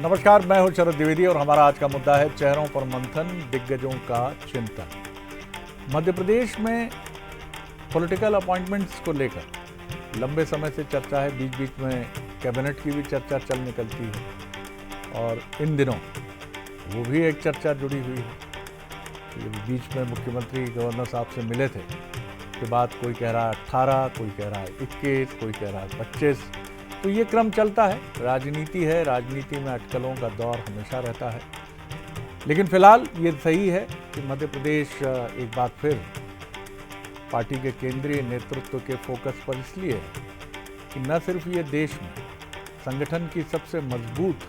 नमस्कार, मैं हूं शरद द्विवेदी और हमारा आज का मुद्दा है चेहरों पर मंथन, दिग्गजों का चिंतन। मध्य प्रदेश में पॉलिटिकल अपॉइंटमेंट्स को लेकर लंबे समय से चर्चा है। बीच बीच में कैबिनेट की भी चर्चा चल निकलती है और इन दिनों वो भी एक चर्चा जुड़ी हुई है कि बीच में मुख्यमंत्री गवर्नर साहब से मिले थे। उसके बाद कोई कह रहा है 18, कोई कह रहा है 21, कोई कह रहा है 25। तो ये क्रम चलता है। राजनीति है, राजनीति में अटकलों का दौर हमेशा रहता है। लेकिन फिलहाल ये सही है कि मध्य प्रदेश एक बार फिर पार्टी के केंद्रीय नेतृत्व के फोकस पर इसलिए है कि न सिर्फ ये देश में संगठन की सबसे मजबूत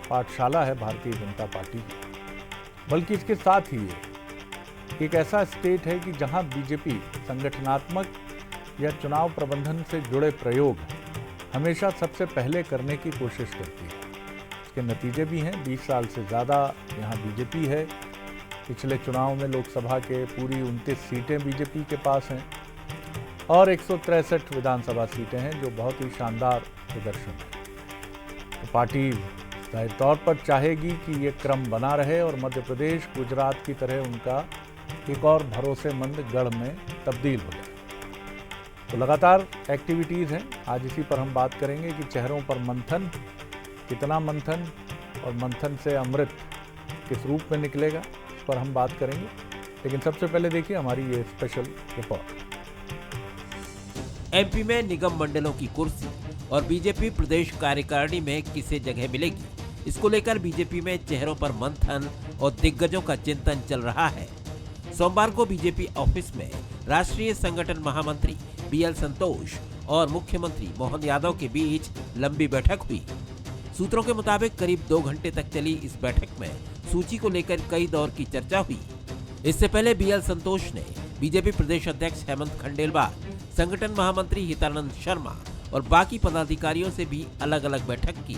पाठशाला है भारतीय जनता पार्टी की, बल्कि इसके साथ ही ये एक ऐसा स्टेट है कि जहां बीजेपी संगठनात्मक या चुनाव प्रबंधन से जुड़े प्रयोग हमेशा सबसे पहले करने की कोशिश करती है। इसके नतीजे भी हैं। 20 साल से ज़्यादा यहाँ बीजेपी है। पिछले चुनाव में लोकसभा के पूरी 29 सीटें बीजेपी के पास हैं और 163 विधानसभा सीटें हैं, जो बहुत ही शानदार प्रदर्शन है। तो पार्टी जाहिर तौर पर चाहेगी कि ये क्रम बना रहे और मध्य प्रदेश गुजरात की तरह उनका एक और भरोसेमंद गढ़ में तब्दील हो जाए। तो लगातार एक्टिविटीज़ हैं। आज इसी पर हम बात करेंगे कि चेहरों पर मंथन, कितना मंथन और मंथन से अमृत किस रूप में निकलेगा, इस पर हम बात करेंगे। लेकिन सबसे पहले देखिए हमारी ये स्पेशल रिपोर्ट। एमपी में निगम मंडलों की कुर्सी और बीजेपी प्रदेश कार्यकारिणी में किसे जगह मिलेगी, इसको लेकर बीजेपी में चेहरों पर मंथन और दिग्गजों का चिंतन चल रहा है। सोमवार को बीजेपी ऑफिस में राष्ट्रीय संगठन महामंत्री बीएल संतोष और मुख्यमंत्री मोहन यादव के बीच लंबी बैठक हुई। सूत्रों के मुताबिक करीब 2 घंटे तक चली इस बैठक में सूची को लेकर कई दौर की चर्चा हुई। इससे पहले बीएल संतोष ने बीजेपी प्रदेश अध्यक्ष हेमंत खंडेलवाल, संगठन महामंत्री हितानंद शर्मा और बाकी पदाधिकारियों से भी अलग अलग बैठक की।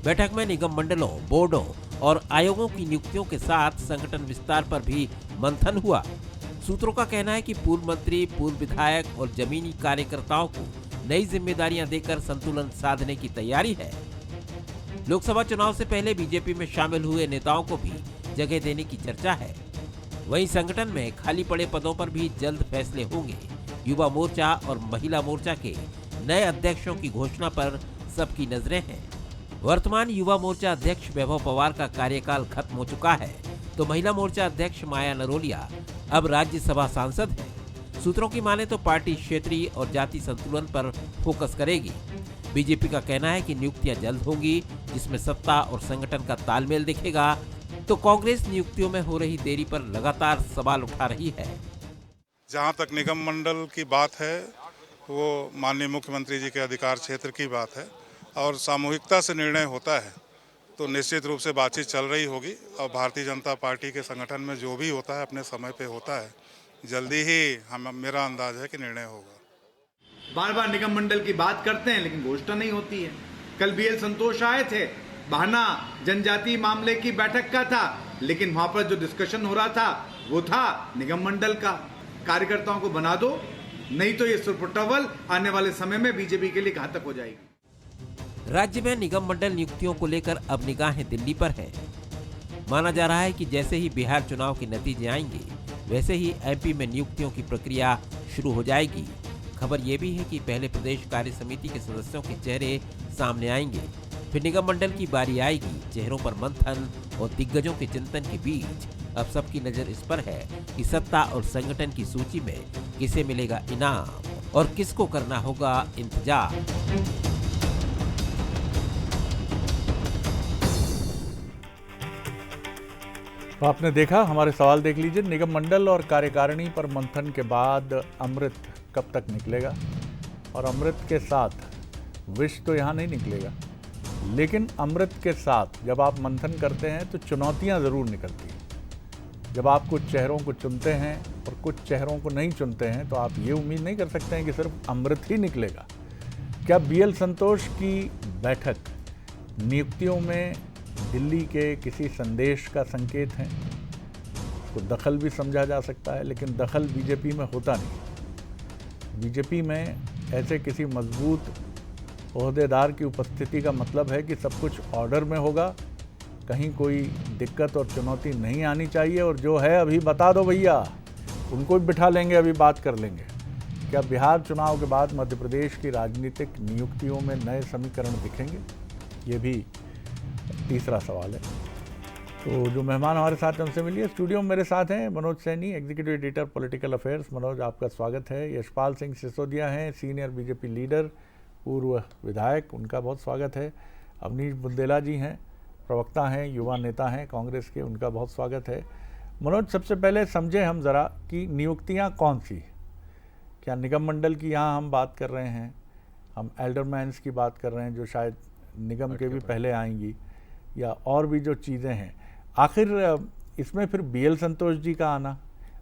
बैठक में निगम मंडलों, बोर्डों और आयोगों की नियुक्तियों के साथ संगठन विस्तार पर भी मंथन हुआ। सूत्रों का कहना है कि पूर्व मंत्री, पूर्व विधायक और जमीनी कार्यकर्ताओं को नई जिम्मेदारियां देकर संतुलन साधने की तैयारी है। लोकसभा चुनाव से पहले बीजेपी में शामिल हुए नेताओं को भी जगह देने की चर्चा है। वहीं संगठन में खाली पड़े पदों पर भी जल्द फैसले होंगे। युवा मोर्चा और महिला मोर्चा के नए अध्यक्षों की घोषणा पर सबकी नजरें हैं। वर्तमान युवा मोर्चा अध्यक्ष वैभव पवार का कार्यकाल खत्म हो चुका है, तो महिला मोर्चा अध्यक्ष माया नरोलिया अब राज्यसभा सांसद है। सूत्रों की माने तो पार्टी क्षेत्रीय और जाति संतुलन पर फोकस करेगी। बीजेपी का कहना है कि नियुक्तियां जल्द होंगी, जिसमें सत्ता और संगठन का तालमेल दिखेगा। तो कांग्रेस नियुक्तियों में हो रही देरी पर लगातार सवाल उठा रही है। जहां तक निगम मंडल की बात है, वो माननीय मुख्यमंत्री जी के अधिकार क्षेत्र की बात है और सामूहिकता से निर्णय होता है, तो निश्चित रूप से बातचीत चल रही होगी और भारतीय जनता पार्टी के संगठन में जो भी होता है अपने समय पे होता है। जल्दी ही मेरा अंदाज है कि निर्णय होगा। बार बार निगम मंडल की बात करते हैं लेकिन घोषणा नहीं होती है। कल बीएल संतोष आए थे, बहाना जनजातीय मामले की बैठक का था, लेकिन वहां पर जो डिस्कशन हो रहा था वो था निगम मंडल का। कार्यकर्ताओं को बना दो, नहीं तो ये सुरपुटवल आने वाले समय में बीजेपी के लिए घातक हो जाएगी। राज्य में निगम मंडल नियुक्तियों को लेकर अब निगाहें दिल्ली पर है। माना जा रहा है कि जैसे ही बिहार चुनाव के नतीजे आएंगे, वैसे ही एमपी में नियुक्तियों की प्रक्रिया शुरू हो जाएगी। खबर ये भी है कि पहले प्रदेश कार्य समिति के सदस्यों के चेहरे सामने आएंगे, फिर निगम मंडल की बारी आएगी। चेहरों पर मंथन और दिग्गजों के चिंतन के बीच अब सबकी नजर इस पर है कि सत्ता और संगठन की सूची में किसे मिलेगा इनाम और किसको करना होगा इंतजार। तो आपने देखा, हमारे सवाल देख लीजिए। निगम मंडल और कार्यकारिणी पर मंथन के बाद अमृत कब तक निकलेगा, और अमृत के साथ विष तो यहाँ नहीं निकलेगा, लेकिन अमृत के साथ जब आप मंथन करते हैं तो चुनौतियाँ ज़रूर निकलती हैं। जब आप कुछ चेहरों को चुनते हैं और कुछ चेहरों को नहीं चुनते हैं, तो आप ये उम्मीद नहीं कर सकते हैं कि सिर्फ अमृत ही निकलेगा। क्या बीएल संतोष की बैठक नियुक्तियों में दिल्ली के किसी संदेश का संकेत है? उसको दखल भी समझा जा सकता है, लेकिन दखल बीजेपी में होता नहीं। बीजेपी में ऐसे किसी मजबूत ओहदेदार की उपस्थिति का मतलब है कि सब कुछ ऑर्डर में होगा कहीं कोई दिक्कत और चुनौती नहीं आनी चाहिए, और जो है अभी बता दो भैया, उनको भी बिठा लेंगे, अभी बात कर लेंगे। क्या बिहार चुनाव के बाद मध्य प्रदेश की राजनीतिक नियुक्तियों में नए समीकरण दिखेंगे? ये भी तीसरा सवाल है। तो जो मेहमान हमारे साथ हैं उनसे मिलिए। स्टूडियो में मेरे साथ हैं Manoj Saini, executive editor political affairs. Manoj, आपका स्वागत है। यशपाल सिंह सिसोदिया हैं, सीनियर बीजेपी लीडर, पूर्व विधायक, उनका बहुत स्वागत है। अवनीश बुंदेला जी हैं, प्रवक्ता हैं, युवा नेता हैं कांग्रेस के, उनका बहुत स्वागत है। मनोज, सबसे पहले समझें हम ज़रा कि नियुक्तियाँ कौन सी, क्या निगम मंडल की यहाँ हम बात कर रहे हैं, हम एल्डरमैन्स की बात कर रहे हैं जो शायद निगम के भी पहले आएंगी, या और भी जो चीज़ें हैं। आखिर इसमें फिर बीएल संतोष जी का आना,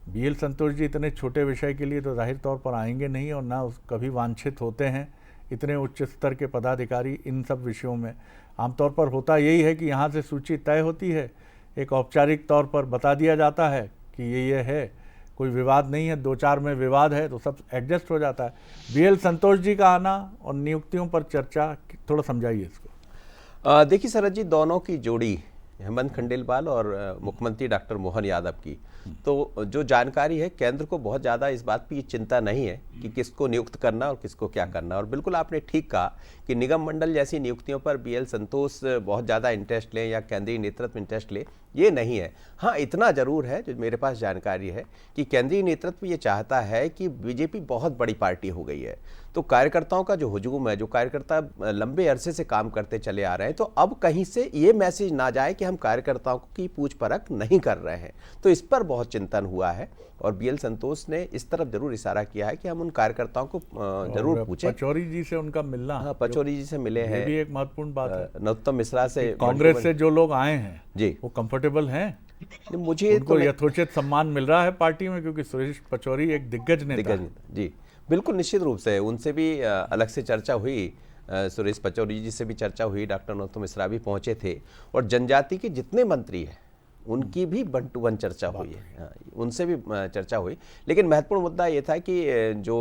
बीएल संतोष जी इतने छोटे विषय के लिए तो जाहिर तौर पर आएंगे नहीं, और ना कभी वांछित होते हैं इतने उच्च स्तर के पदाधिकारी इन सब विषयों में। आमतौर पर होता यही है कि यहाँ से सूची तय होती है, एक औपचारिक तौर पर बता दिया जाता है कि ये है, कोई विवाद नहीं है, 2-4 में विवाद है तो सब एडजस्ट हो जाता है। बीएल संतोष जी का आना और नियुक्तियों पर चर्चा, थोड़ा समझाइए इसको। देखिए शरद जी, दोनों की जोड़ी हेमंत खंडेलवाल और मुख्यमंत्री डॉक्टर मोहन यादव की, तो जो जानकारी है केंद्र को बहुत ज़्यादा इस बात की चिंता नहीं है कि किसको नियुक्त करना और किसको क्या करना। और बिल्कुल आपने ठीक कहा कि निगम मंडल जैसी नियुक्तियों पर बीएल संतोष बहुत ज़्यादा इंटरेस्ट लें या केंद्रीय नेतृत्व इंटरेस्ट ले, ये नहीं है। हाँ, इतना ज़रूर है जो मेरे पास जानकारी है कि केंद्रीय नेतृत्व ये चाहता है कि बीजेपी बहुत बड़ी पार्टी हो गई है, तो कार्यकर्ताओं का जो हुजूम है, जो कार्यकर्ता लंबे अरसे से काम करते चले आ रहे हैं, तो अब कहीं से ये मैसेज ना जाए कि हम कार्यकर्ताओं की पूछ परख नहीं कर रहे हैं। तो इस पर बहुत चिंतन हुआ है और बीएल संतोष ने इस तरफ जरूर इशारा किया है कि हम उन कार्यकर्ताओं को जरूर पूछें। पचौरी जी से उनका मिलना, हाँ, पचौरी जी से मिले हैं, ये भी एक महत्वपूर्ण बात है। नरोत्तम मिश्रा से, कांग्रेस से जो लोग आए हैं जी, वो कंफर्टेबल हैं, मुझे उनको यथोचित सम्मान मिल रहा है पार्टी में, क्योंकि सुरेश पचौरी एक दिग्गज नेता है। जी बिल्कुल, निश्चित रूप से उनसे भी अलग से चर्चा हुई, सुरेश पचौरी जी से भी चर्चा हुई, डॉक्टर नरोत्तम मिश्रा भी पहुंचे थे, और जनजाति के जितने मंत्री हैं उनकी भी 1 to 1 चर्चा हुई है, उनसे भी चर्चा हुई। लेकिन महत्वपूर्ण मुद्दा ये था कि जो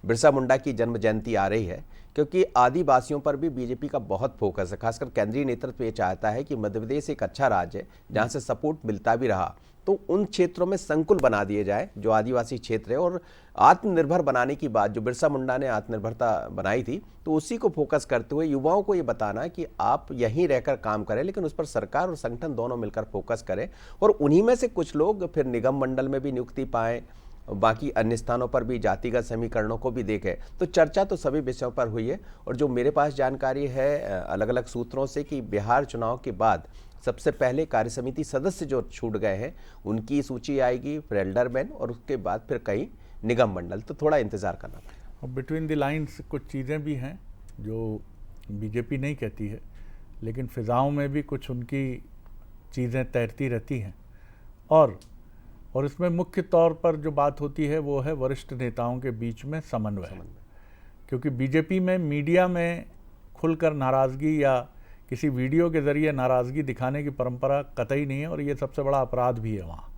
बिरसा मुंडा की जन्म जयंती आ रही है, क्योंकि आदिवासियों पर भी बीजेपी का बहुत फोकस है, खासकर केंद्रीय नेतृत्व ये चाहता है कि मध्य प्रदेश एक अच्छा राज्य है जहाँ से सपोर्ट मिलता भी रहा, तो उन क्षेत्रों में संकुल बना दिए जाए जो आदिवासी क्षेत्र है। और आत्मनिर्भर बनाने की बात जो बिरसा मुंडा ने आत्मनिर्भरता बनाई थी, तो उसी को फोकस करते हुए युवाओं को ये बताना कि आप यहीं रहकर काम करें, लेकिन उस पर सरकार और संगठन दोनों मिलकर फोकस करें, और उन्हीं में से कुछ लोग फिर निगम मंडल में भी नियुक्ति पाएं, बाकी अन्य स्थानों पर भी जातिगत समीकरणों को भी देखें। तो चर्चा तो सभी विषयों पर हुई है, और जो मेरे पास जानकारी है अलग अलग सूत्रों से कि बिहार चुनाव के बाद सबसे पहले कार्यसमिति सदस्य जो छूट गए हैं उनकी सूची आएगी, फिर एल्डरमैन, और उसके बाद फिर कई निगम मंडल। तो थोड़ा इंतजार करना पड़ेगा। बिटवीन द लाइन्स कुछ चीज़ें भी हैं जो बीजेपी नहीं कहती है, लेकिन फिजाओं में भी कुछ उनकी चीज़ें तैरती रहती हैं, और इसमें मुख्य तौर पर जो बात होती है वो है वरिष्ठ नेताओं के बीच में समन्वय। क्योंकि बीजेपी में मीडिया में खुलकर नाराज़गी या किसी वीडियो के ज़रिए नाराज़गी दिखाने की परंपरा कतई नहीं है, और ये सबसे बड़ा अपराध भी है वहाँ।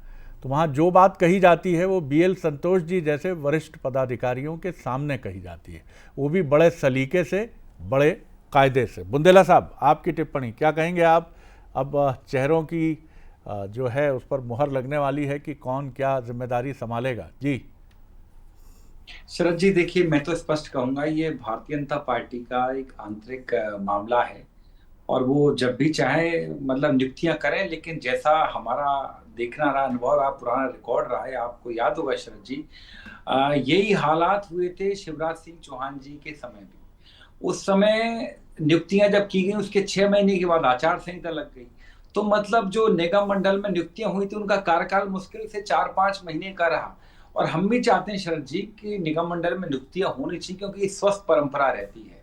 तो वहाँ जो बात कही जाती है वो बीएल संतोष जी जैसे वरिष्ठ पदाधिकारियों के सामने कही जाती है, वो भी बड़े सलीके से, बड़े कायदे से। बुंदेला साहब, आपकी टिप्पणी क्या कहेंगे आप? अब चेहरों की जो है उस पर मुहर लगने वाली है कि कौन क्या जिम्मेदारी संभालेगा। जी शरद जी, देखिए मैं तो स्पष्ट कहूंगा ये भारतीय जनता पार्टी का एक आंतरिक मामला है, और वो जब भी चाहे मतलब नियुक्तियां करें, लेकिन जैसा हमारा देखना रहा, अनुभव रहा, पुराना रिकॉर्ड रहा है, आपको याद होगा शरद जी, यही हालात हुए थे शिवराज सिंह चौहान जी के समय भी। उस समय नियुक्तियां जब की गई उसके 6 महीने के बाद आचार संहिता लग गई, तो मतलब जो निगम मंडल में नियुक्तियां हुई थी उनका कार्यकाल मुश्किल से 4-5 महीने का रहा। और हम भी चाहते हैं शरद जी कि निगम मंडल में नियुक्तियां होनी चाहिए, क्योंकि ये स्वस्थ परंपरा रहती है।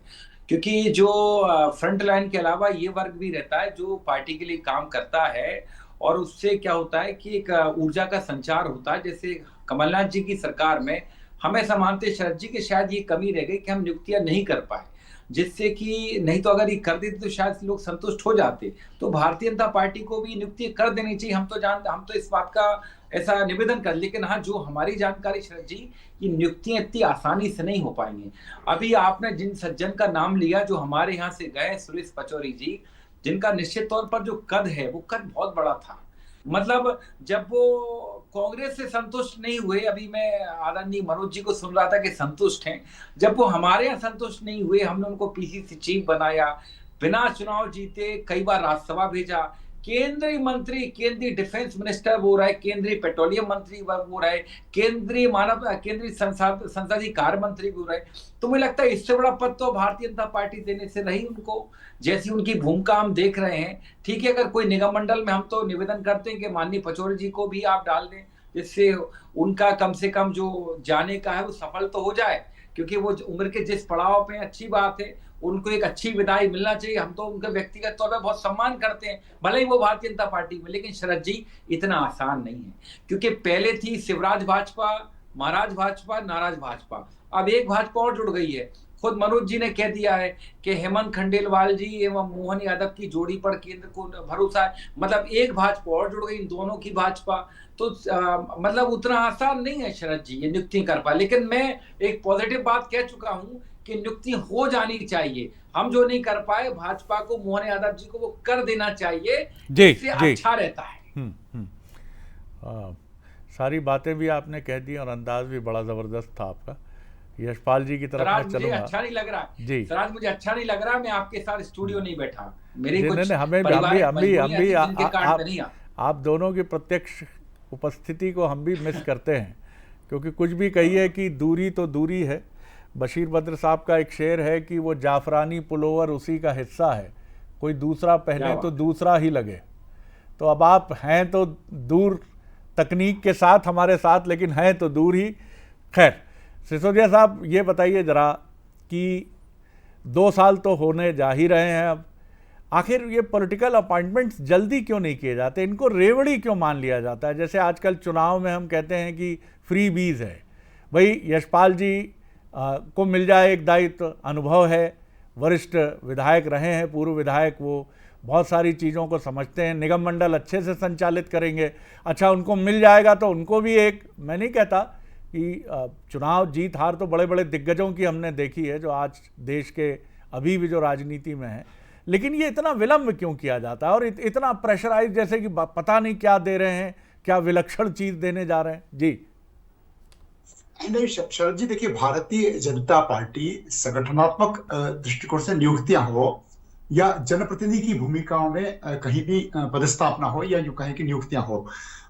क्योंकि जो फ्रंट लाइन के अलावा ये वर्ग भी रहता है जो पार्टी के लिए काम करता है, और उससे क्या होता है कि एक ऊर्जा का संचार होता है। जैसे कमलनाथ जी की सरकार में हमें ऐसा मानते शरद जी कि शायद ये कमी रह गई कि हम नियुक्तियां नहीं कर पाए, जिससे कि नहीं तो अगर ये कर देते तो शायद लोग संतुष्ट हो जाते। तो भारतीय जनता पार्टी को भी नियुक्ति कर देनी चाहिए। हम तो इस बात का ऐसा निवेदन कर, लेकिन हाँ, जो हमारी जानकारी शरद जी, ये नियुक्तियां इतनी आसानी से नहीं हो पाएंगी। अभी आपने जिन सज्जन का नाम लिया जो हमारे यहाँ से गए, सुरेश पचौरी जी, जिनका निश्चित तौर पर जो कद है वो कद बहुत बड़ा था। मतलब जब वो कांग्रेस से संतुष्ट नहीं हुए, अभी मैं आदरणीय मनोज जी को सुन रहा था कि संतुष्ट हैं, जब वो हमारे यहाँ संतुष्ट नहीं हुए, हमने उनको पीसीसी चीफ बनाया, बिना चुनाव जीते कई बार राज्यसभा भेजा, केंद्रीय मंत्री, केंद्रीय डिफेंस मिनिस्टर वो रहे, केंद्रीय पेट्रोलियम मंत्री वो रहे, केंद्रीय संसदीय कार्य मंत्री वो रहे। तो मुझे लगता है इससे बड़ा पद तो भारतीय जनता पार्टी देने से रही उनको, जैसी उनकी भूमिका हम देख रहे हैं। ठीक है, अगर कोई निगम मंडल में, हम तो निवेदन करते हैं कि माननीय पचौरी जी को भी आप डाल दें, जिससे उनका कम से कम जो जाने का है वो सफल तो हो जाए, क्योंकि वो उम्र के जिस पड़ाव पे, अच्छी बात है, उनको एक अच्छी विदाई मिलना चाहिए। हम तो उनका व्यक्तिगत तौर पर बहुत सम्मान करते हैं, भले ही वो भारतीय जनता पार्टी में, लेकिन शरद जी इतना आसान नहीं है, क्योंकि पहले थी शिवराज भाजपा, महाराज भाजपा, नाराज भाजपा, अब एक भाजपा और जुड़ गई है। खुद मनोज जी ने कह दिया है कि हेमंत खंडेलवाल जी एवं मोहन यादव की जोड़ी पर केंद्र को भरोसा है, मतलब एक भाजपा और जुड़ गई, इन दोनों की भाजपा। तो मतलब उतना आसान नहीं है शरद जी ये नियुक्ति कर पाए, लेकिन मैं एक पॉजिटिव बात कह चुका हूं कि नियुक्ति हो जानी चाहिए। हम जो नहीं कर पाए, भाजपा को, मोहन यादव जी को वो कर देना चाहिए, इससे अच्छा रहता है। सारी बातें भी आपने कह दी और अंदाज भी बड़ा जबरदस्त था आपका। यशपाल जी की तरफ मैं चलूंगा। अच्छा नहीं लग रहा जी सराज, मुझे अच्छा नहीं लग रहा, मैं आपके साथ स्टूडियो नहीं बैठा, मेरे नहीं, कुछ हमें भी आप दोनों की प्रत्यक्ष उपस्थिति को हम भी मिस करते हैं, क्योंकि कुछ भी कहिए कि दूरी तो दूरी है। बशीर बद्र साहब का एक शेर है कि वो जाफरानी पुलोवर उसी का हिस्सा है, कोई दूसरा पहने तो दूसरा ही लगे। तो अब आप हैं तो दूर तकनीक के साथ हमारे साथ, लेकिन हैं तो दूर ही। खैर सिसोदिया साहब, ये बताइए ज़रा कि 2 साल तो होने जा ही रहे हैं अब, आखिर ये पॉलिटिकल अपॉइंटमेंट्स जल्दी क्यों नहीं किए जाते? इनको रेवड़ी क्यों मान लिया जाता है? जैसे आजकल चुनाव में हम कहते हैं कि फ्री बीज है, भाई यशपाल जी को मिल जाए एक दायित्व, अनुभव है, वरिष्ठ विधायक रहे हैं, पूर्व विधायक, वो बहुत सारी चीज़ों को समझते हैं, निगम मंडल अच्छे से संचालित करेंगे, अच्छा उनको मिल जाएगा तो उनको भी एक, मैं नहीं कहता कि चुनाव जीत हार तो बड़े बड़े दिग्गजों की हमने देखी है जो आज देश के अभी भी जो राजनीति में है, लेकिन ये इतना विलंब क्यों किया जाता है और इतना प्रेशराइज, जैसे कि पता नहीं क्या दे रहे हैं, क्या विलक्षण चीज़ देने जा रहे हैं? जी नहीं शरद जी, देखिए भारतीय जनता पार्टी संगठनात्मक दृष्टिकोण से नियुक्तियां हो या जनप्रतिनिधि की भूमिकाओं में कहीं भी पदस्थापना हो या यूं कहें कि नियुक्तियां हो,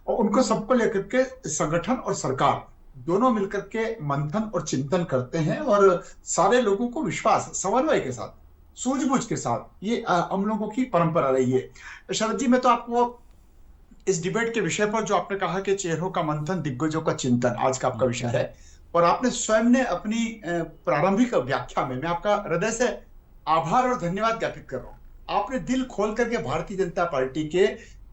और उनको सबको लेकर के संगठन और सरकार दोनों मिलकर के मंथन और चिंतन करते हैं और सारे लोगों को विश्वास, समन्वय के साथ, सूझबूझ के साथ, ये हम लोगों की परंपरा रही है। शरद जी, मैं तो आपको इस डिबेट के विषय पर जो आपने कहा कि चेहरों का मंथन, दिग्गजों का चिंतन आज का आपका विषय है, और आपने स्वयं ने अपनी प्रारंभिक व्याख्या में, मैं आपका हृदय से आभार और धन्यवाद ज्ञापित कर रहा हूं। आपने दिल खोल करके भारतीय जनता पार्टी के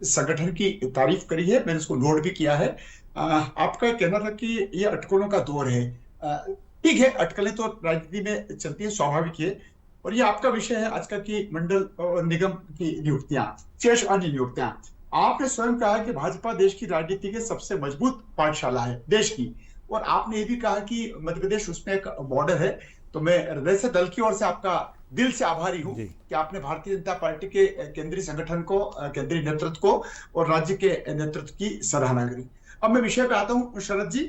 संगठन की तारीफ करी है, मैंने उसको नोट भी किया है। आपका कहना था कि ये अटकलों का दौर है। ठीक है, अटकलें तो राजनीति में चलती है, स्वाभाविक है, और ये आपका विषय है आज का कि मंडल और निगम की नियुक्तियां, शेष अन्य नियुक्तियां। आपने स्वयं कहा कि भाजपा देश की राजनीति के सबसे मजबूत पाठशाला है देश की, और आपने ये भी कहा कि मध्य प्रदेश उसमें एक बॉर्डर है। तो मैं हृदय से, दल की ओर से आपका दिल से आभारी हूं कि आपने भारतीय जनता पार्टी के केंद्रीय संगठन को, केंद्रीय नेतृत्व को और राज्य के नेतृत्व की सराहना करी। अब मैं विषय पे आता हूं शरद जी।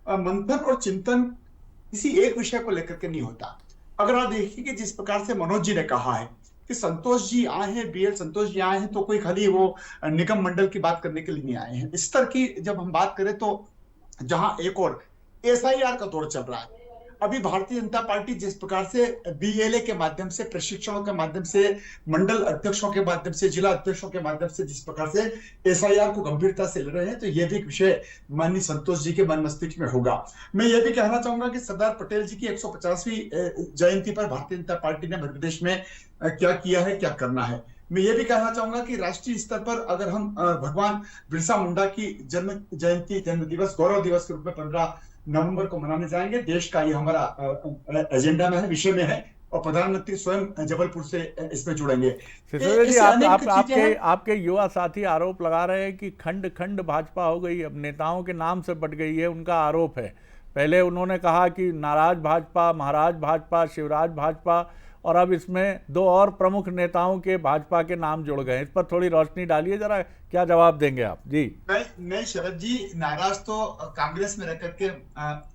मंथन और चिंतन किसी एक विषय को लेकर के नहीं होता। अगर आप देखिए कि जिस प्रकार से मनोज जी ने कहा है कि संतोष जी आए हैं, बीएल संतोष जी आए हैं, तो कोई खाली वो निगम मंडल की बात करने के लिए नहीं आए हैं। इस तरह की जब हम बात करें तो जहां एक और एसआईआर का दौर चल रहा है, अभी भारतीय जनता पार्टी जिस प्रकार से बीएलए के माध्यम से, प्रशिक्षणों के माध्यम से, मंडल अध्यक्षों के माध्यम से, जिला अध्यक्षों के माध्यम से जिस प्रकार से एसआईआर को गंभीरता से ले रहे हैं, तो यह भी एक विषय माननीय संतोष जी के मन मस्तिष्क में होगा। मैं यह भी कहना चाहूंगा कि सरदार पटेल जी की 150वीं जयंती पर भारतीय जनता पार्टी ने मध्य प्रदेश में क्या किया है, क्या करना है। मैं ये भी कहना चाहूंगा कि राष्ट्रीय स्तर पर अगर हम भगवान बिरसा मुंडा की जन्म जयंती, जन्म दिवस, गौरव दिवस के रूप में 15 नवंबर को मनाने जाएंगे, देश का ये हमारा एजेंडा में है, विषय में है, और प्रधानमंत्री स्वयं जबलपुर से इसमें जुड़ेंगे। जी, आपके युवा साथी आरोप लगा रहे हैं कि खंड खंड भाजपा हो गई, अब नेताओं के नाम से बट गई है, उनका आरोप है। पहले उन्होंने कहा कि नाराज भाजपा, महाराज भाजपा, शिवराज भाजपा, और अब इसमें 2 और प्रमुख नेताओं के भाजपा के नाम जुड़ गए। इस पर थोड़ी रोशनी डालिए जरा, क्या जवाब देंगे आप? जी नहीं शरद जी, नाराज तो कांग्रेस में रह करके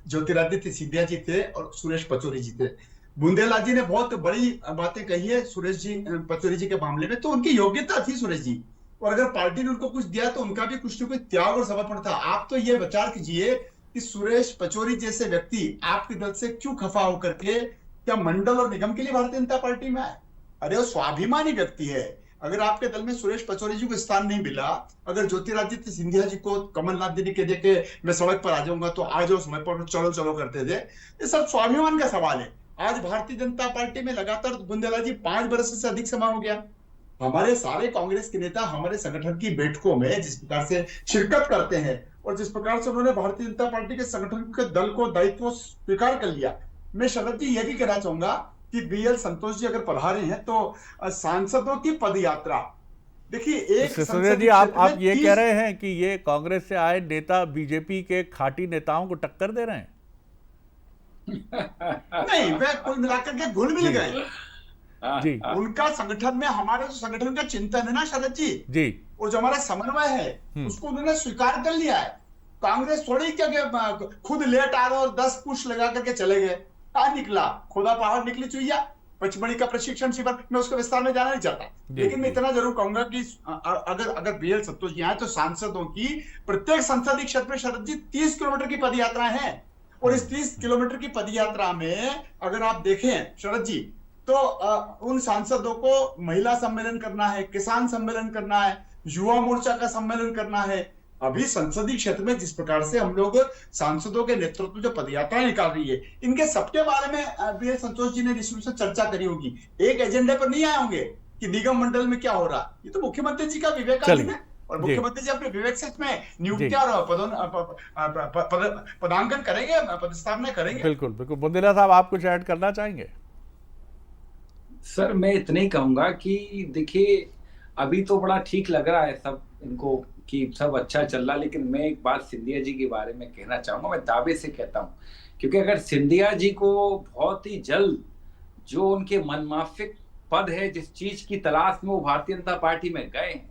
ज्योतिरादित्य सिंधिया जी थे और सुरेश पचौरी जी थे। बुंदेला जी ने बहुत बड़ी बातें कही है सुरेश जी पचौरी जी के मामले में, तो उनकी योग्यता थी सुरेश जी, और अगर पार्टी ने उनको कुछ दिया तो उनका भी कुछ न कुछ त्याग और समर्पण था। आप तो ये विचार कीजिए कि सुरेश पचौरी जैसे व्यक्ति आपके दल से क्यों खफा होकर के क्या मंडल और निगम के लिए भारतीय जनता पार्टी में आए? अरे वो स्वाभिमानी व्यक्ति है। अगर आपके दल में सुरेश पचौरी जी को स्थान नहीं मिला, अगर ज्योतिरादित्य सिंधिया जी को कमलनाथ जी ने कह दिया कि मैं सड़क पर आ जाऊंगा तो आ जाओ समय पर, चलो चलो करते थे, ये सब स्वाभिमान का सवाल है। आज भारतीय जनता पार्टी में लगातार बुंदेला जी 5 वर्ष से अधिक समय हो गया। हमारे सारे कांग्रेस के नेता हमारे संगठन की बैठकों में जिस प्रकार से शिरकत करते हैं और जिस प्रकार से उन्होंने भारतीय जनता पार्टी के संगठन के दल को दायित्व स्वीकार कर लिया, मैं शरद जी ये भी कहना चाहूंगा कि बीएल संतोष जी अगर पधारे हैं तो सांसदों की पदयात्रा देखिए, एक सिसोदिया जी आप ये कह रहे हैं कि ये कांग्रेस से आए नेता बीजेपी के खाटी नेताओं को टक्कर दे रहे हैं? नहीं, वे कुल मिलाकर के घुल मिल गए जी। उनका संगठन में हमारे जो संगठन का चिंतन है ना शरद जी, और जो हमारा समन्वय है उसको उन्होंने स्वीकार कर लिया है। कांग्रेस थोड़ी क्या खुद लेट आ रहे और 10 पुश लगा करके चले गए। क्या निकला? खुदा पहाड़ निकली चुईया, पचमढ़ी का प्रशिक्षण शिविर। मैं उसके विस्तार में जाना नहीं चाहता, लेकिन मैं इतना जरूर कहूंगा कि अगर बीएल संतोष जी आए तो सांसदों की प्रत्येक संसदीय क्षेत्र में शरद जी 30 किलोमीटर की पदयात्रा है, और इस 30 किलोमीटर की पदयात्रा में अगर आप देखें शरद जी तो उन सांसदों को महिला सम्मेलन करना है, किसान सम्मेलन करना है, युवा मोर्चा का सम्मेलन करना है। अभी संसदीय क्षेत्र में जिस प्रकार से हम लोग सांसदों के नेतृत्व जो पदयात्रा निकाल रही है, इनके सबके बारे में बीएल संतोष जी ने निश्चित से चर्चा करी होगी। एक एजेंडे पर नहीं आए होंगे कि निगम मंडल में क्या हो रहा, ये तो मुख्यमंत्री जी का विवेकाधीन है, और मुख्यमंत्री जी अपने विवेक से इसमें नियुक्तियां और पदांकन करेंगे, पदस्थापना करेंगे। बिल्कुल बिल्कुल। बुंदेला साहब, आप कुछ ऐड करना चाहेंगे? सर मैं इतना ही कहूंगा कि देखिए अभी तो बड़ा ठीक लग रहा है सब इनको कि सब अच्छा चल रहा, लेकिन मैं एक बात सिंधिया जी के बारे में कहना चाहूंगा, मैं दावे से कहता हूं, क्योंकि अगर सिंधिया जी को बहुत ही जल्द जो उनके मनमाफिक पद है, जिस चीज की तलाश में वो भारतीय जनता पार्टी में गए हैं,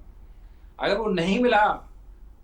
अगर वो नहीं मिला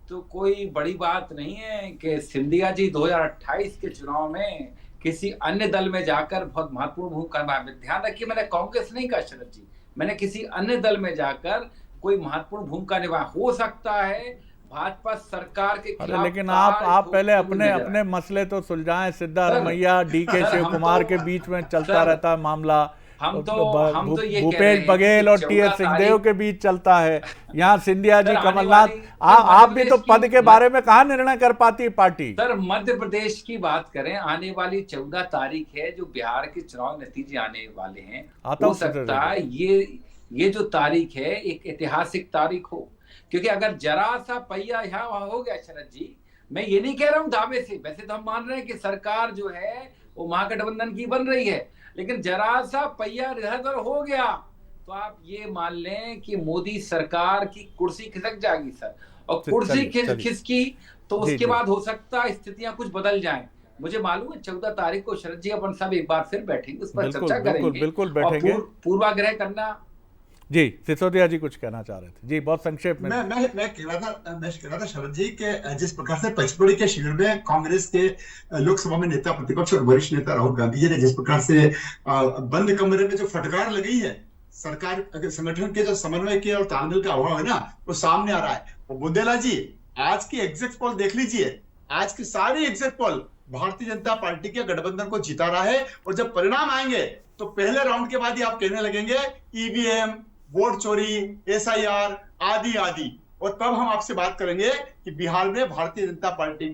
तो कोई बड़ी बात नहीं है कि सिंधिया जी 2028 के चुनाव में किसी अन्य दल में जाकर बहुत महत्वपूर्ण भूमिका निभाए। ध्यान रखिए, मैंने कांग्रेस नहीं कहा शरद जी, मैंने किसी अन्य दल में जाकर कोई महत्वपूर्ण भूमिका निभाए। हो सकता है भाजपा सरकार के खिलाफ। लेकिन आप पहले अपने मसले तो सुलझाएं। सिद्धारमैया डीके शिव कुमार के बीच में चलता रहता है मामला, हम तो ये भूपेश बघेल और टी.एस. सिंहदेव के बीच चलता है। यहाँ सिंधिया जी, कमलनाथ, आप भी तो पद के बारे में कहाँ निर्णय कर पाती है पार्टी? सर मध्य प्रदेश की बात करें, आने वाली 14 तारीख है जो बिहार के चुनाव नतीजे आने वाले हैं। हो सकता है ये जो तारीख है एक ऐतिहासिक तारीख हो, क्योंकि अगर जरा सा पहिया यहाँ हो गया शरद जी, मैं ये नहीं कह रहा हूँ दावे से, वैसे तो हम मान रहे हैं कि सरकार जो है वो महागठबंधन की बन रही है, लेकिन जरा सा पहिया इधर उधर हो गया तो आप ये मान लें कि मोदी सरकार की कुर्सी खिसक जाएगी सर, और कुर्सी खिसकी तो उसके बाद हो सकता है स्थितियां कुछ बदल जाएं। मुझे मालूम है 14 तारीख को शरद जी अपन सब एक बार फिर बैठेंगे, उस पर चर्चा करेंगे, बिल्कुल बैठेंगे, पूर्वाग्रह करना। जी सिसोदिया जी कुछ कहना चाह रहे थे जी, बहुत संक्षेप में। मैं कह रहा था शरद जी के जिस प्रकार से पचमढ़ी के शिविर में कांग्रेस के लोकसभा में नेता प्रतिपक्ष और वरिष्ठ नेता राहुल गांधी जी ने जिस प्रकार से बंद कमरे में जो फटकार लगाई है, सरकार संगठन के जो समन्वय के और तालमेल का अभाव है ना, वो सामने आ रहा है। और बुंदेला जी आज की एग्जिट पोल देख लीजिए, आज की सारी exit poll Bharatiya Janata party के गठबंधन को जिता रहा है, और जब परिणाम आएंगे तो पहले राउंड के बाद ही आप कहने लगेंगे ईवीएम, वोट चोरी, एसआईआर आदि आदि, और तब हम आपसे बात करेंगे कि बिहार में भारतीय जनता पार्टी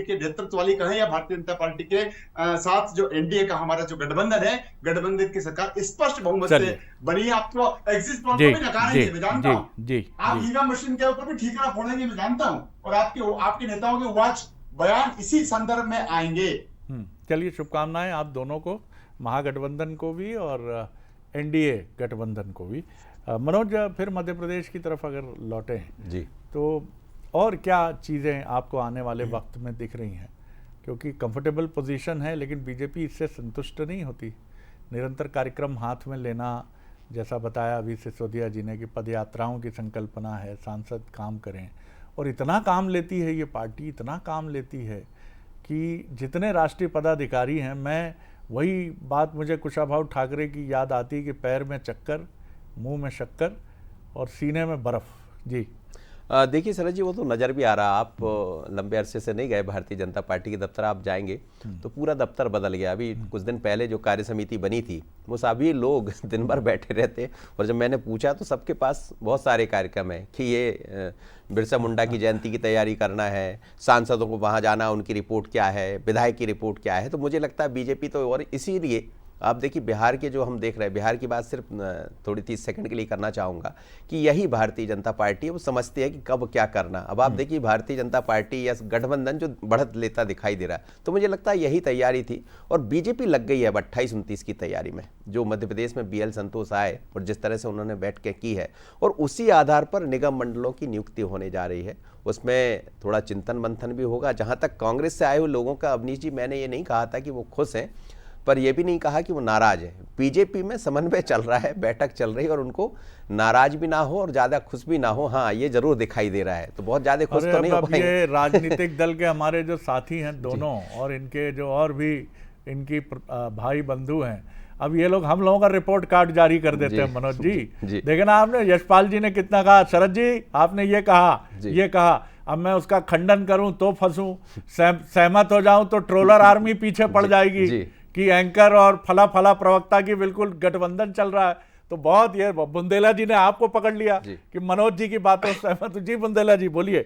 के नेतृत्व वाली कहें या भारतीय जनता पार्टी के साथ जो एनडीए का हमारा जो गठबंधन है, गठबंधन की सरकार स्पष्ट बहुमत से बनी है। आप तो एग्जिट पोल को भी नकारेंगे, मैं जानता हूं, आप ईवीएम मशीन के ऊपर भी ठीकरा फोड़ेंगे, मैं जानता हूं, और आपके नेताओं के वाच बयान इसी संदर्भ में आएंगे। चलिए, शुभकामनाएं आप दोनों को, महागठबंधन को भी और एनडीए गठबंधन को भी। मनोज, फिर मध्य प्रदेश की तरफ अगर लौटे हैं जी, तो और क्या चीज़ें आपको आने वाले वक्त में दिख रही हैं? क्योंकि कंफर्टेबल पोजीशन है, लेकिन बीजेपी इससे संतुष्ट नहीं होती। निरंतर कार्यक्रम हाथ में लेना, जैसा बताया अभी सिसोदिया जी ने कि पद यात्राओं की संकल्पना है, सांसद काम करें, और इतना काम लेती है ये पार्टी, इतना काम लेती है कि जितने राष्ट्रीय पदाधिकारी हैं, मैं वही बात मुझे कुशाभाऊ ठाकरे की याद आती कि पैर में चक्कर, मुंह में शक्कर और सीने में बर्फ़। जी देखिए शरद जी, वो तो नज़र भी आ रहा। आप लंबे अरसे से नहीं गए भारतीय जनता पार्टी के दफ्तर, आप जाएंगे तो पूरा दफ्तर बदल गया। अभी कुछ दिन पहले जो कार्य समिति बनी थी वो सभी लोग दिन भर बैठे रहते, और जब मैंने पूछा तो सबके पास बहुत सारे कार्यक्रम हैं कि ये बिरसा मुंडा की जयंती की तैयारी करना है, सांसदों को वहाँ जाना, उनकी रिपोर्ट क्या है, विधायक की रिपोर्ट क्या है। तो मुझे लगता है बीजेपी तो, और इसीलिए आप देखिए बिहार के जो हम देख रहे हैं, बिहार की बात सिर्फ थोड़ी 30 सेकंड के लिए करना चाहूँगा कि यही भारतीय जनता पार्टी है, वो समझती है कि कब क्या करना। अब आप देखिए भारतीय जनता पार्टी या गठबंधन जो बढ़त लेता दिखाई दे रहा है, तो मुझे लगता है यही तैयारी थी, और बीजेपी लग गई है अब 28-29 की तैयारी में। जो मध्य प्रदेश में BL संतोष आए और जिस तरह से उन्होंने बैठ के की है, और उसी आधार पर निगम मंडलों की नियुक्ति होने जा रही है, उसमें थोड़ा चिंतन मंथन भी होगा। जहाँ तक कांग्रेस से आए हुए लोगों का, अवनीश जी, मैंने ये नहीं कहा था कि वो खुश हैं, पर यह भी नहीं कहा कि वो नाराज है। बीजेपी में समन्वय चल रहा है, बैठक चल रही है, और उनको नाराज भी ना हो और ज्यादा खुश भी ना हो। हाँ, ये जरूर दिखाई दे रहा है। तो बहुत ज्यादा खुश तो नहीं हो पाएंगे। ये राजनीतिक दल के हमारे जो साथी हैं दोनों, और इनके जो और भी इनकी भाई बंधु हैं, अब ये लोग हम लोगों का रिपोर्ट कार्ड जारी कर देते हैं। मनोज जी देखे ना आपने, यशपाल जी ने कितना कहा, शरद जी आपने ये कहा, अब मैं उसका खंडन करूं तो फंसूं, सहमत हो जाऊं तो ट्रोलर आर्मी पीछे पड़ जाएगी कि एंकर और फला फला प्रवक्ता की बिल्कुल गठबंधन चल रहा है। तो बहुत, ये बुंदेला जी ने आपको पकड़ लिया कि मनोज जी की बातों से सहमत। जी बुंदेला जी बोलिए।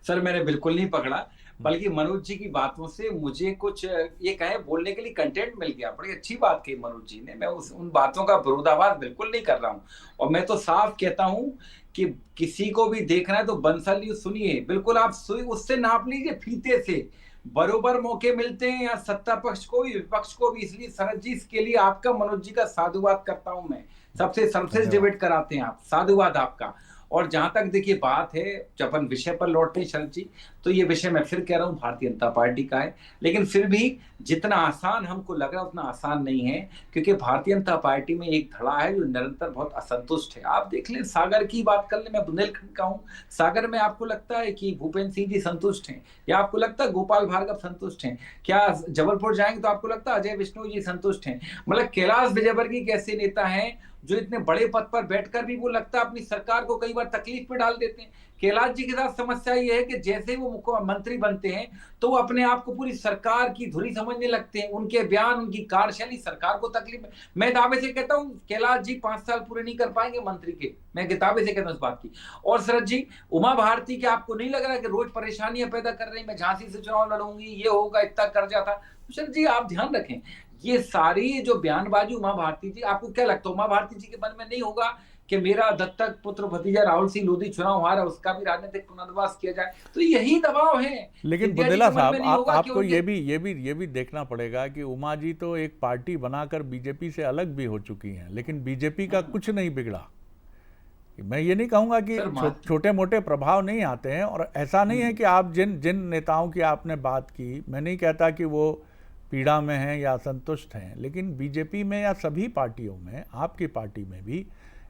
सर मैंने बिल्कुल नहीं पकड़ा, बल्कि मनोज जी की बातों से मुझे कुछ ये कहे बोलने के लिए कंटेंट मिल गया। बड़ी अच्छी बात कही मनोज जी ने, मैं उन बातों का विरोधाभास बिल्कुल नहीं कर रहा हूँ। और मैं तो साफ कहता हूँ कि किसी को भी देखना है तो बंसल न्यूज़ सुनिए, बिल्कुल आप सुई उससे नाप लीजिए फीते से। बरोबर मौके मिलते हैं या सत्ता पक्ष को भी विपक्ष को भी। इसलिए शरद जी, इसके लिए आपका, मनोज जी का साधुवाद करता हूं मैं। सबसे सर्वश्रेष्ठ डिबेट कराते हैं आप, साधुवाद आपका। और जहां तक देखिए बात है, जब अपन विषय पर लौटते हैं शरद जी, तो ये विषय मैं फिर कह रहा हूं भारतीय जनता पार्टी का है, लेकिन फिर भी जितना आसान हमको लग रहा है उतना आसान नहीं है, क्योंकि भारतीय जनता पार्टी में एक धड़ा है जो निरंतर बहुत असंतुष्ट है। आप देख लें, सागर की बात कर ले, मैं बुंदेलखंड का हूं, सागर में आपको लगता है कि भूपेंद्र सिंह जी संतुष्ट हैं, या आपको लगता है गोपाल भार्गव संतुष्ट हैं? क्या जबलपुर जाएंगे तो आपको लगता है अजय विष्णु जी संतुष्ट हैं? मतलब कैलाश विजयवर्गीय कैसे नेता हैं जो इतने बड़े पद पर बैठकर भी वो लगता है अपनी सरकार को कई बार तकलीफ में डाल देते हैं। कैलाश जी के साथ समस्या ये है कि जैसे वो मुख्यमंत्री बनते हैं तो वो अपने आप को पूरी सरकार की धुरी समझने लगते हैं। उनके बयान, उनकी कार्यशैली सरकार को तकलीफ में। मैं दावे से कहता हूँ कैलाश जी 5 साल पूरे नहीं कर पाएंगे मंत्री के, मैं दावे से कहता हूँ इस बात की। और शरद जी, उमा भारती के आपको नहीं लग रहा कि रोज परेशानियां पैदा कर रही, मैं झांसी से चुनाव लड़ूंगी, ये होगा, इतना कर्जा था। तो शरद जी आप ध्यान रखें, ये सारी जो बयानबाजी उमा भारती जी, आपको क्या लगता है उमा भारती जी के मन में नहीं होगा कि मेरा दत्तक पुत्र भतीजा राहुल सिंह लोधी चुनाव हारा, उसका भी राजनीतिक पुनर्वास किया जाए? तो यही दबाव है। लेकिन बुंदेला साहब, आपको ये भी देखना पड़ेगा कि उमा जी तो एक पार्टी बनाकर बीजेपी से अलग भी हो चुकी हैं, लेकिन बीजेपी का कुछ नहीं बिगड़ा। मैं ये नहीं कहूंगा कि छोटे मोटे प्रभाव नहीं आते हैं, और ऐसा नहीं है कि आप जिन नेताओं की आपने बात की, मैं नहीं कहता कि वो पीड़ा में हैं या असंतुष्ट हैं, लेकिन बीजेपी में या सभी पार्टियों में, आपकी पार्टी में भी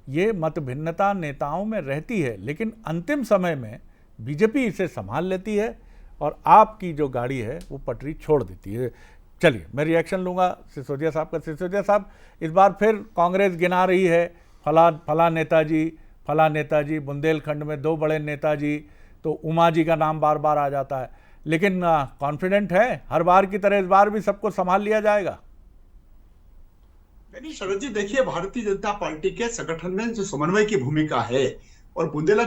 ये मतभिन्नता नेताओं में रहती है, लेकिन अंतिम समय में बीजेपी इसे संभाल लेती है और आपकी जो गाड़ी है वो पटरी छोड़ देती है। चलिए मैं रिएक्शन लूँगा सिसोदिया साहब का। सिसोदिया साहब, इस बार फिर कांग्रेस गिना रही है फला नेताजी, बुंदेलखंड में 2 बड़े नेताजी, तो उमा जी का नाम बार बार आ जाता है, लेकिन कॉन्फिडेंट है हर बार की तरह इस बार भी सबको संभाल लिया जाएगा? नहीं शरद जी, देखिए भारतीय जनता पार्टी के संगठन में जो समन्वय की भूमिका है, और बुंदेला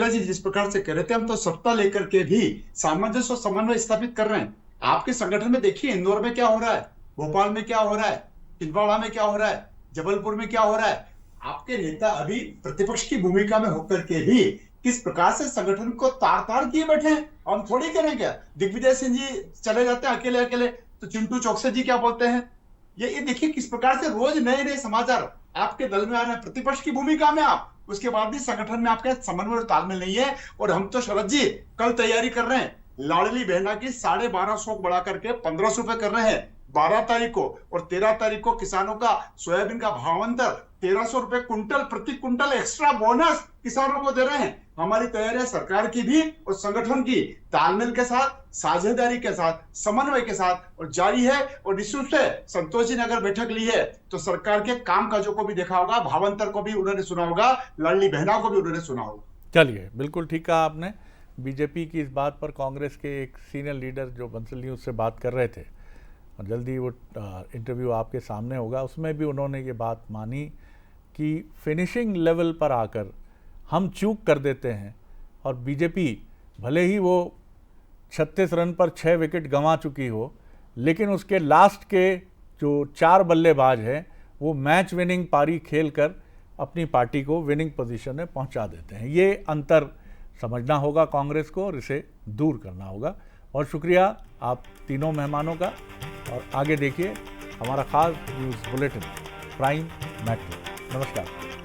जी जिस प्रकार से कह रहे थे, हम तो सत्ता लेकर के भी सामंजस्य और समन्वय स्थापित कर रहे हैं। आपके संगठन में देखिए इंदौर में क्या हो रहा है, भोपाल में क्या हो रहा है, छिंदवाड़ा में क्या हो रहा है, जबलपुर में क्या हो रहा है। आपके नेता अभी प्रतिपक्ष की भूमिका में होकर के भी किस प्रकार से संगठन को तार तार किए बैठे हैं। हम थोड़ी करें क्या, दिग्विजय सिंह जी चले जाते हैं अकेले अकेले, तो चिंटू चौकसे जी क्या बोलते हैं। ये देखिए किस प्रकार से रोज नए नए समाचार आपके दल में आ रहे हैं। प्रतिपक्ष की भूमिका में आप, उसके बाद भी संगठन में आपका समन्वय और तालमेल नहीं है। और हम तो शरद जी कल तैयारी कर रहे हैं, लाडली बहना की 1250 बढ़ा करके 1500 रुपए कर रहे हैं। 12 तारीख को और 13 तारीख को किसानों का सोयाबीन का भावांतर 1300 रुपए कुंटल प्रति कुंटल एक्स्ट्रा बोनस किसानों को दे रहे हैं। हमारी तैयारी सरकार की भी और संगठन की तालमेल के साथ, साझेदारी के साथ, समन्वय के साथ और जारी है। और निश्चित से संतोष जी ने अगर बैठक ली है तो सरकार के काम काजों को भी देखा होगा, भावांतर को भी उन्होंने सुना होगा, लाडली बहना को भी उन्होंने सुना होगा। चलिए, बिल्कुल ठीक कहा आपने। बीजेपी की इस बात पर कांग्रेस के एक सीनियर लीडर जो बंसल न्यूज़ से बात कर रहे थे, और जल्दी वो इंटरव्यू आपके सामने होगा, उसमें भी उन्होंने ये बात मानी कि फिनिशिंग लेवल पर आकर हम चूक कर देते हैं और बीजेपी भले ही वो 36 रन पर 6 विकेट गंवा चुकी हो, लेकिन उसके लास्ट के जो 4 बल्लेबाज हैं वो मैच विनिंग पारी खेलकर अपनी पार्टी को विनिंग पोजीशन में पहुंचा देते हैं। ये अंतर समझना होगा कांग्रेस को और इसे दूर करना होगा। और शुक्रिया आप तीनों मेहमानों का। और आगे देखिए हमारा खास न्यूज़ बुलेटिन प्राइम मेट्रो। नमस्कार।